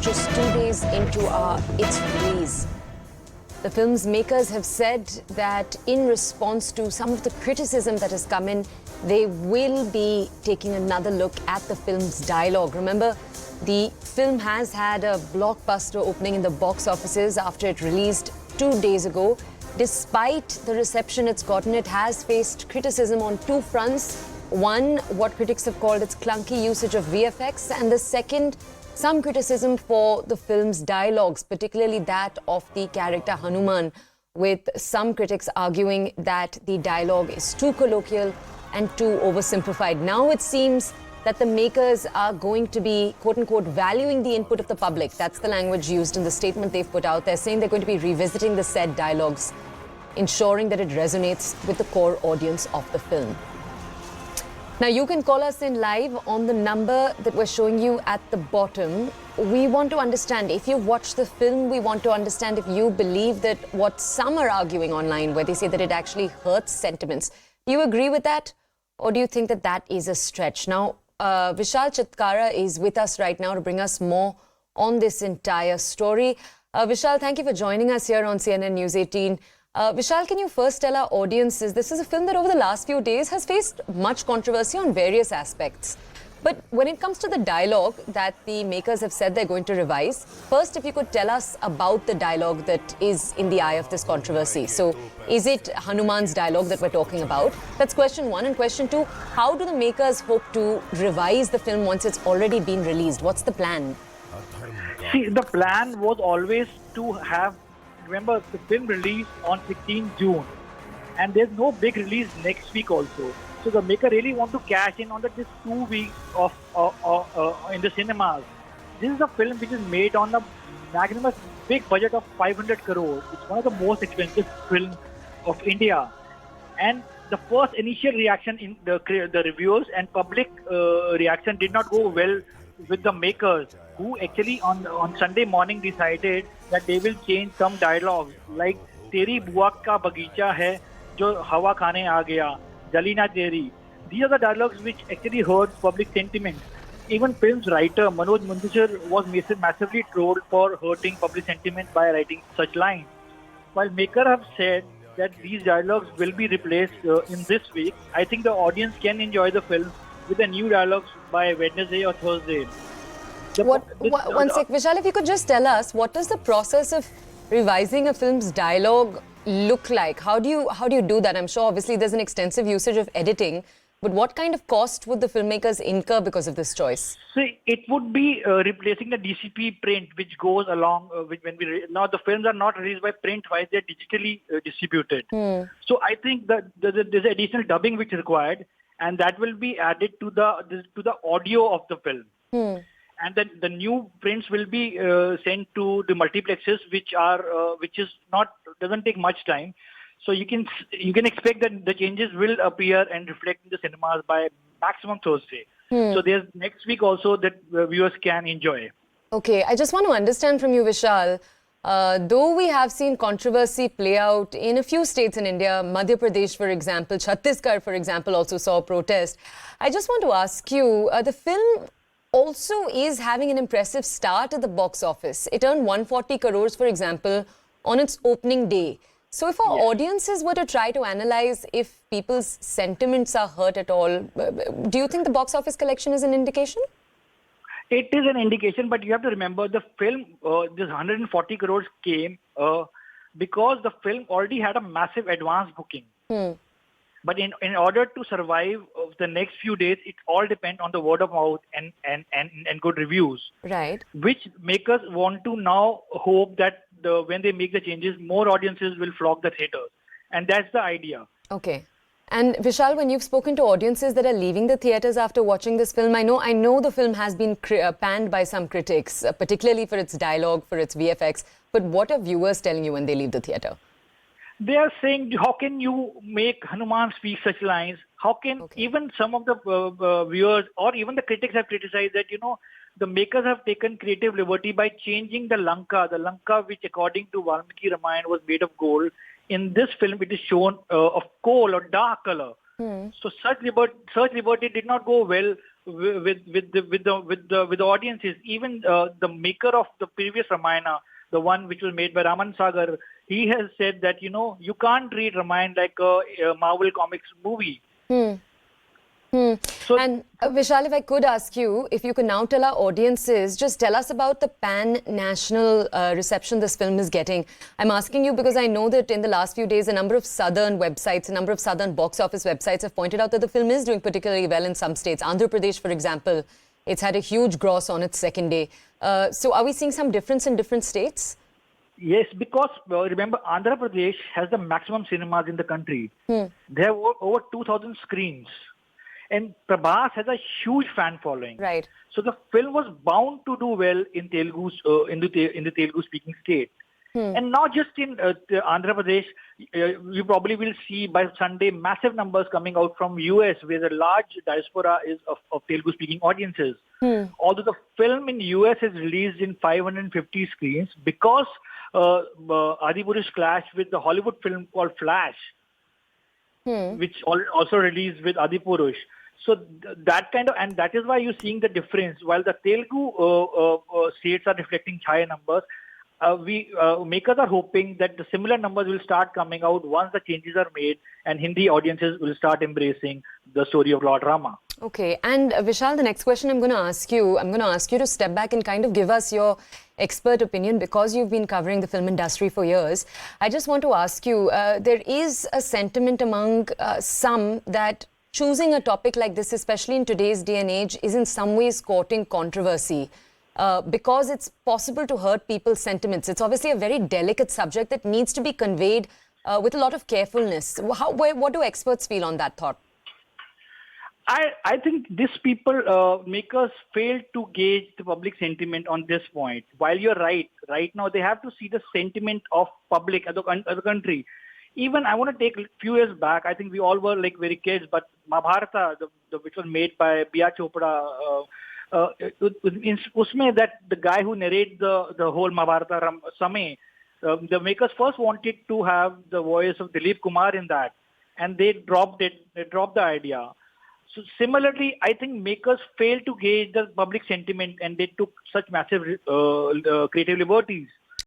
just 2 days into its release. The film's makers have said that in response to some of the criticism that has come in, they will be taking another look at the film's dialogue. Remember, the film has had a blockbuster opening in the box offices after it released 2 days ago. Despite the reception it's gotten, it has faced criticism on two fronts. One, what critics have called its clunky usage of VFX, and the second, some criticism for the film's dialogues, particularly that of the character Hanuman, with some critics arguing that the dialogue is too colloquial and too oversimplified. Now it seems that the makers are going to be, quote-unquote, valuing the input of the public. That's the language used in the statement they've put out. They're saying they're going to be revisiting the said dialogues, ensuring that it resonates with the core audience of the film. Now, you can call us in live on the number that we're showing you at the bottom. We want to understand, if you've watched the film, we want to understand if you believe that what some are arguing online, where they say that it actually hurts sentiments. Do you agree with that? Or do you think that that is a stretch? Now, Vishal Chitkara is with us right now to bring us more on this entire story. Vishal, thank you for joining us here on CNN News 18. Vishal, can you first tell our audiences, this is a film that over the last few days has faced much controversy on various aspects. But when it comes to the dialogue that the makers have said they're going to revise, first, if you could tell us about the dialogue that is in the eye of this controversy. So, is it Hanuman's dialogue that we're talking about? That's question one. And question two, how do the makers hope to revise the film once it's already been released? What's the plan? See, the plan was always to have, remember, the film released on 16 June, and there's no big release next week also. So the maker really want to cash in on this 2 weeks of in the cinemas. This is a film which is made on a magnanimous big budget of 500 crores. It's one of the most expensive films of India. And the first initial reaction in the reviewers and public reaction did not go well with the makers, who actually on Sunday morning decided that they will change some dialogues like "Teri बुआ का बगीचा है जो हवा खाने आ गया, जली ना तेरी." These are the dialogues which actually hurt public sentiment. Even film's writer Manoj Mundhir was massively trolled for hurting public sentiment by writing such lines. While makers have said that these dialogues will be replaced in this week, I think the audience can enjoy the film with the new dialogues by Wednesday or Thursday. One sec, Vishal, if you could just tell us, what does the process of revising a film's dialogue look like? How do you do that? I'm sure obviously there's an extensive usage of editing, but what kind of cost would the filmmakers incur because of this choice? See, it would be replacing the DCP print, which goes along with now the films are not released by print, wise they're digitally distributed. So I think that there's additional dubbing which is required, and that will be added to the audio of the film. And then the new prints will be sent to the multiplexes, which doesn't take much time. So you can expect that the changes will appear and reflect in the cinemas by maximum Thursday. So there's next week also that viewers can enjoy. Okay, I just want to understand from you, Vishal, though we have seen controversy play out in a few states in India, Madhya Pradesh, for example, Chhattisgarh, for example, also saw a protest. I just want to ask you, the film also is having an impressive start at the box office. It earned 140 crores, for example, on its opening day. So if our audiences were to try to analyze if people's sentiments are hurt at all, do you think the box office collection is an indication? It is an indication, but you have to remember the film, this 140 crores came because the film already had a massive advance booking. But in order to survive the next few days, it all depends on the word of mouth and good reviews. Right. Which makers want to now hope that when they make the changes, more audiences will flock the theaters. And that's the idea. Okay. And Vishal, when you've spoken to audiences that are leaving the theatres after watching this film, I know the film has been panned by some critics, particularly for its dialogue, for its VFX. But what are viewers telling you when they leave the theatre? They are saying, how can you make Hanuman speak such lines? How can even some of the viewers or even the critics have criticized that, the makers have taken creative liberty by changing the Lanka which according to Valmiki Ramayana was made of gold. In this film, it is shown of coal or dark color. So such liberty did not go well with the audiences. Even the maker of the previous Ramayana, the one which was made by Raman Sagar, he has said that you can't read Ramayana like a Marvel Comics movie. So And Vishal, if I could ask you, if you could now tell our audiences, just tell us about the pan-national reception this film is getting. I'm asking you because I know that in the last few days, a number of southern websites, a number of southern box office websites have pointed out that the film is doing particularly well in some states. Andhra Pradesh, for example, it's had a huge gross on its second day. So are we seeing some difference in different states? yes, because remember, Andhra Pradesh has the maximum cinemas in the country. They have over 2,000 screens. And Prabhas has a huge fan following. Right. So the film was bound to do well in Telugu, in the Telugu-speaking state. And not just in Andhra Pradesh, you probably will see by Sunday massive numbers coming out from US, where the large diaspora is of Telugu-speaking audiences. Although the film in US is released in 550 screens because Adipurush clashed with the Hollywood film called Flash, which also released with Adipurush. So that kind of, and that is why you're seeing the difference. While the Telugu states are reflecting higher numbers, makers are hoping that the similar numbers will start coming out once the changes are made and Hindi audiences will start embracing the story of Lord Rama. Okay, and Vishal, the next question I'm going to ask you to step back and kind of give us your expert opinion because you've been covering the film industry for years. I just want to ask you, there is a sentiment among some that choosing a topic like this, especially in today's day and age, is in some ways courting controversy. Because it's possible to hurt people's sentiments. It's obviously a very delicate subject that needs to be conveyed with a lot of carefulness. What do experts feel on that thought? I think these people, makers, failed to gauge the public sentiment on this point. While you're right now they have to see the sentiment of public as a country. Even I want to take a few years back, I think we all were like very kids, but Mahabharata, which was made by B.R. Chopra, usme that the guy who narrated the whole Mahabharata, Samay, the makers first wanted to have the voice of Dilip Kumar in that, and they dropped it. They dropped the idea. So similarly, I think makers failed to gauge the public sentiment, and they took such massive creative liberties.